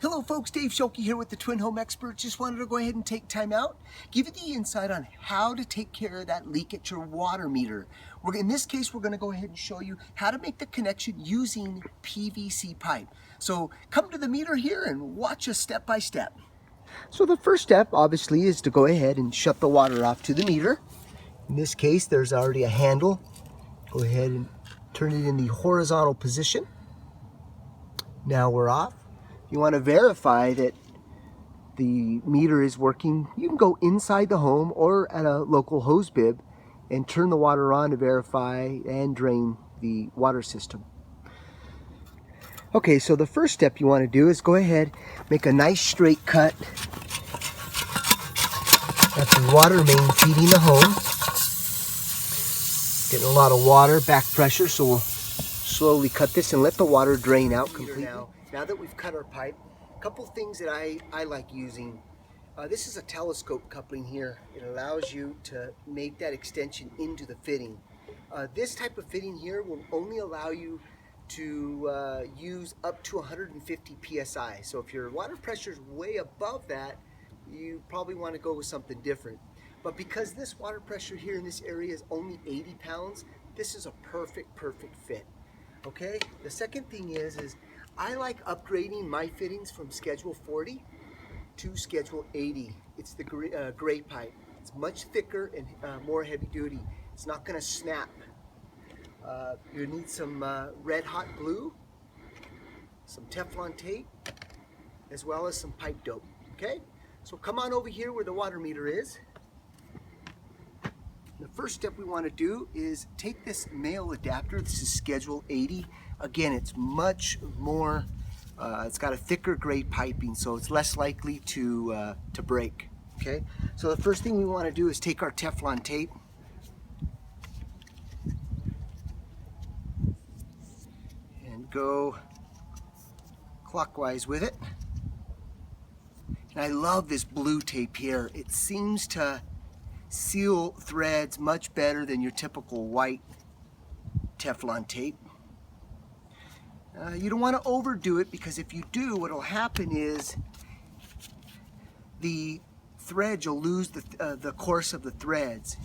Hello folks, Dave Schulke here with the Twin Home Experts. Just wanted to go ahead and take time out, give you the insight on how to take care of that leak at your water meter. In this case, we're going to go ahead and show you how to make the connection using PVC pipe. So come to the meter here and watch us step by step. So the first step obviously is to go ahead and shut the water off to the meter. In this case, there's already a handle. Go ahead and turn it in the horizontal position. Now we're off. You want to verify that the meter is working. You can go inside the home or at a local hose bib and turn the water on to verify and drain the water system. Okay, so the first step you want to do is go ahead, make a nice straight cut at the water main feeding the home. Getting a lot of water, back pressure, so we'll slowly cut this and let the water drain out completely. Now that we've cut our pipe, a couple things that I like using. This is a telescope coupling here. It allows you to make that extension into the fitting. This type of fitting here will only allow you to use up to 150 psi. So if your water pressure is way above that, you probably want to go with something different. But because this water pressure here in this area is only 80 pounds, this is a perfect fit. Okay, the second thing is I like upgrading my fittings from Schedule 40 to Schedule 80. It's the gray pipe. It's much thicker and more heavy duty. It's not going to snap. You need some red hot glue, some Teflon tape, as well as some pipe dope. Okay, so come on over here where the water meter is. The first step we want to do is take this male adapter. This is Schedule 80. Again, it's much more, it's got a thicker grade piping, so it's less likely to break. Okay, so the first thing we want to do is take our Teflon tape and go clockwise with it. And I love this blue tape here. It seems to seal threads much better than your typical white Teflon tape. You don't want to overdo it, because if you do, what will happen is the threads, you'll lose the course of the threads.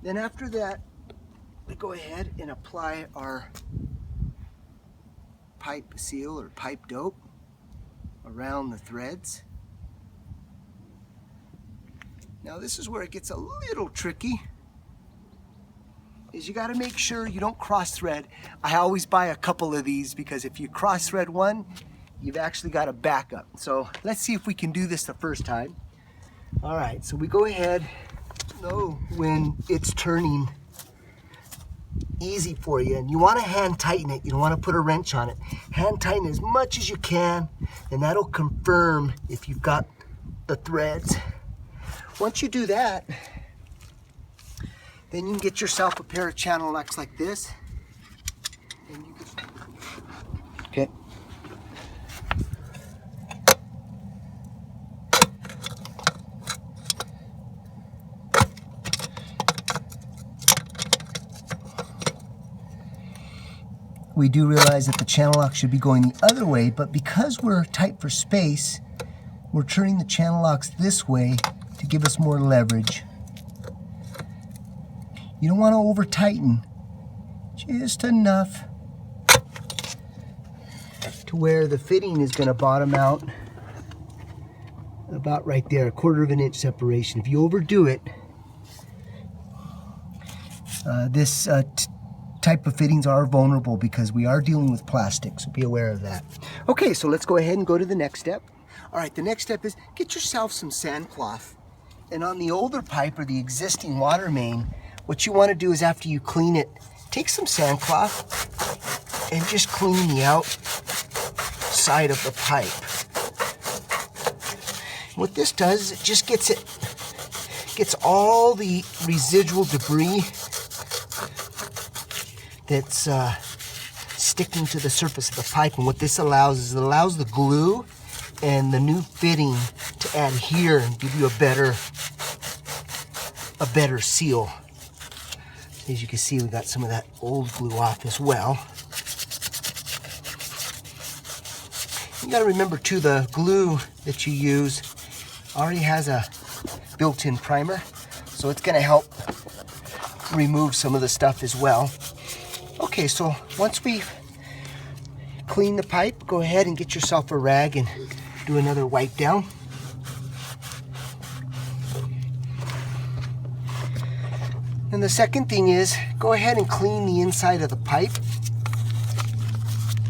Then after that, we go ahead and apply our pipe seal or pipe dope around the threads. Now this is where it gets a little tricky, is you got to make sure you don't cross thread. I always buy a couple of these, because if you cross thread one, you've actually got a backup. So let's see if we can do this the first time. All right, so we go ahead, know when it's turning easy for you, and you want to hand tighten it. You don't want to put a wrench on it. Hand tighten as much as you can, and that'll confirm if you've got the threads. Once you do that, then you can get yourself a pair of channel locks like this. And you can... Okay. We do realize that the channel lock should be going the other way, but because we're tight for space, we're turning the channel locks this way to give us more leverage. You don't want to over tighten, just enough to where the fitting is going to bottom out about right there, 1/4 inch separation. If you overdo it, this type of fittings are vulnerable, because we are dealing with plastic, so be aware of that. Okay, so let's go ahead and go to the next step. All right, the next step is get yourself some sandcloth. And on the older pipe or the existing water main, what you want to do is, after you clean it, take some sandcloth and just clean the outside of the pipe. What this does is it just gets all the residual debris that's sticking to the surface of the pipe. And what this allows is, it allows the glue and the new fitting to adhere and give you a better seal. As you can see, we got some of that old glue off as well. You gotta remember too, the glue that you use already has a built-in primer, so it's gonna help remove some of the stuff as well. Okay, so once we clean the pipe, go ahead and get yourself a rag and do another wipe down. And the second thing is, go ahead and clean the inside of the pipe.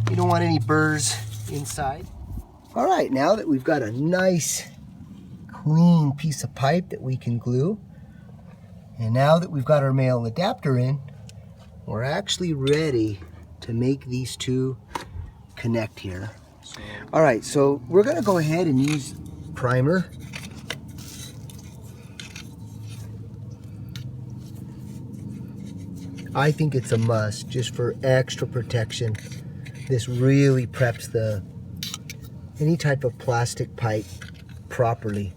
You don't want any burrs inside. All right, now that we've got a nice clean piece of pipe that we can glue, and now that we've got our male adapter in, we're actually ready to make these two connect here. All right, so we're gonna go ahead and use primer. I think it's a must just for extra protection. This really preps any type of plastic pipe properly.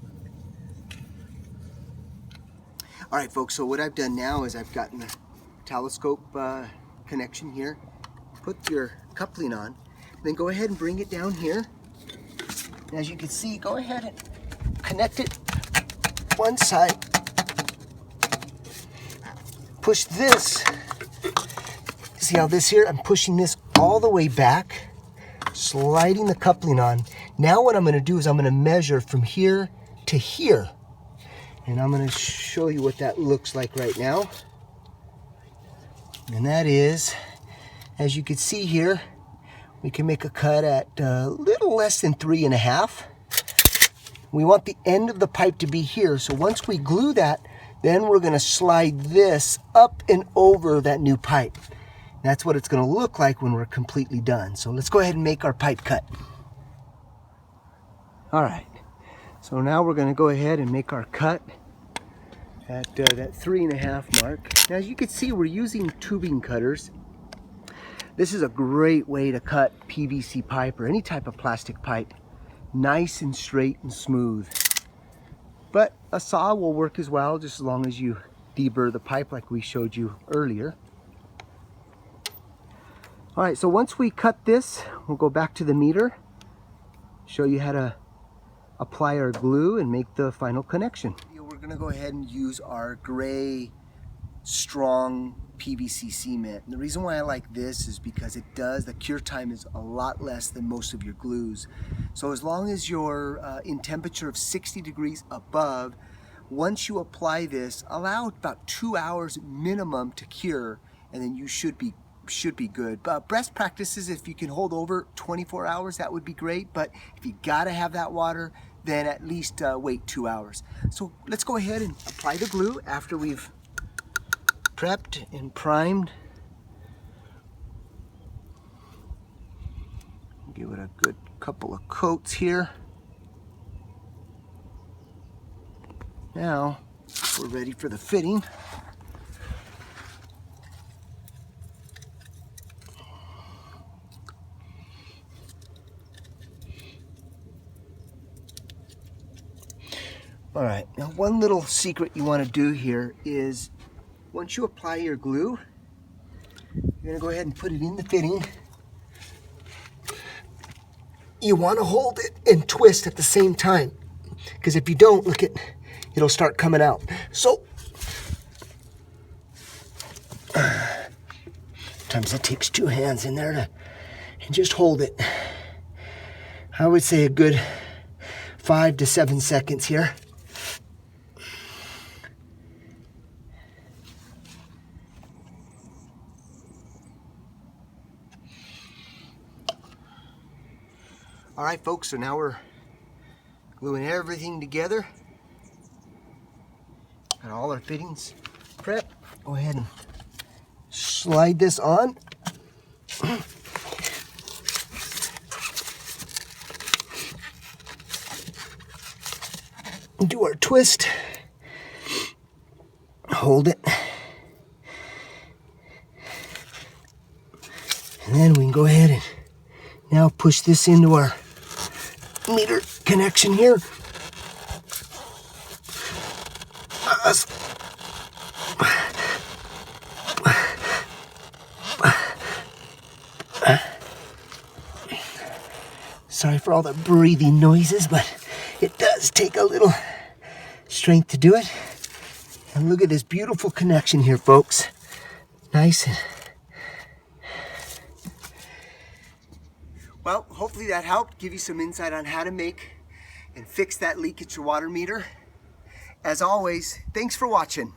All right, folks, so what I've done now is I've gotten the telescope connection here. Put your coupling on, then go ahead and bring it down here. And as you can see, go ahead and connect it one side. Push this. See how this here, I'm pushing this all the way back, sliding the coupling on. Now what I'm gonna do is I'm gonna measure from here to here. And I'm gonna show you what that looks like right now. And that is, as you can see here, we can make a cut at a little less than 3.5. We want the end of the pipe to be here. So once we glue that, then we're gonna slide this up and over that new pipe. That's what it's gonna look like when we're completely done. So let's go ahead and make our pipe cut. All right, so now we're gonna go ahead and make our cut at that 3.5 mark. Now, as you can see, we're using tubing cutters. This is a great way to cut PVC pipe or any type of plastic pipe, nice and straight and smooth. But a saw will work as well, just as long as you deburr the pipe like we showed you earlier. All right, so once we cut this, we'll go back to the meter, show you how to apply our glue and make the final connection. We're gonna go ahead and use our gray, strong PVC cement. And the reason why I like this is because the cure time is a lot less than most of your glues. So as long as you're in temperature of 60 degrees above, once you apply this, allow about 2 hours minimum to cure, and then you should be good. But best practices, if you can hold over 24 hours, that would be great. But if you gotta have that water, then at least wait 2 hours. So let's go ahead and apply the glue after we've prepped and primed. Give it a good couple of coats here. Now we're ready for the fitting. All right, now one little secret you want to do here is once you apply your glue, you're going to go ahead and put it in the fitting. You want to hold it and twist at the same time, because if you don't, look at, it'll start coming out. So sometimes it takes 2 hands in there and just hold it. I would say a good 5 to 7 seconds here. All right, folks, so now we're gluing everything together. Got all our fittings prepped. Go ahead and slide this on. Do our twist. Hold it. And then we can go ahead and now push this into our meter connection here. Sorry for all the breathing noises, but it does take a little strength to do it. And look at this beautiful connection here, folks. Nice. Well, hopefully that helped give you some insight on how to make and fix that leak at your water meter. As always, thanks for watching.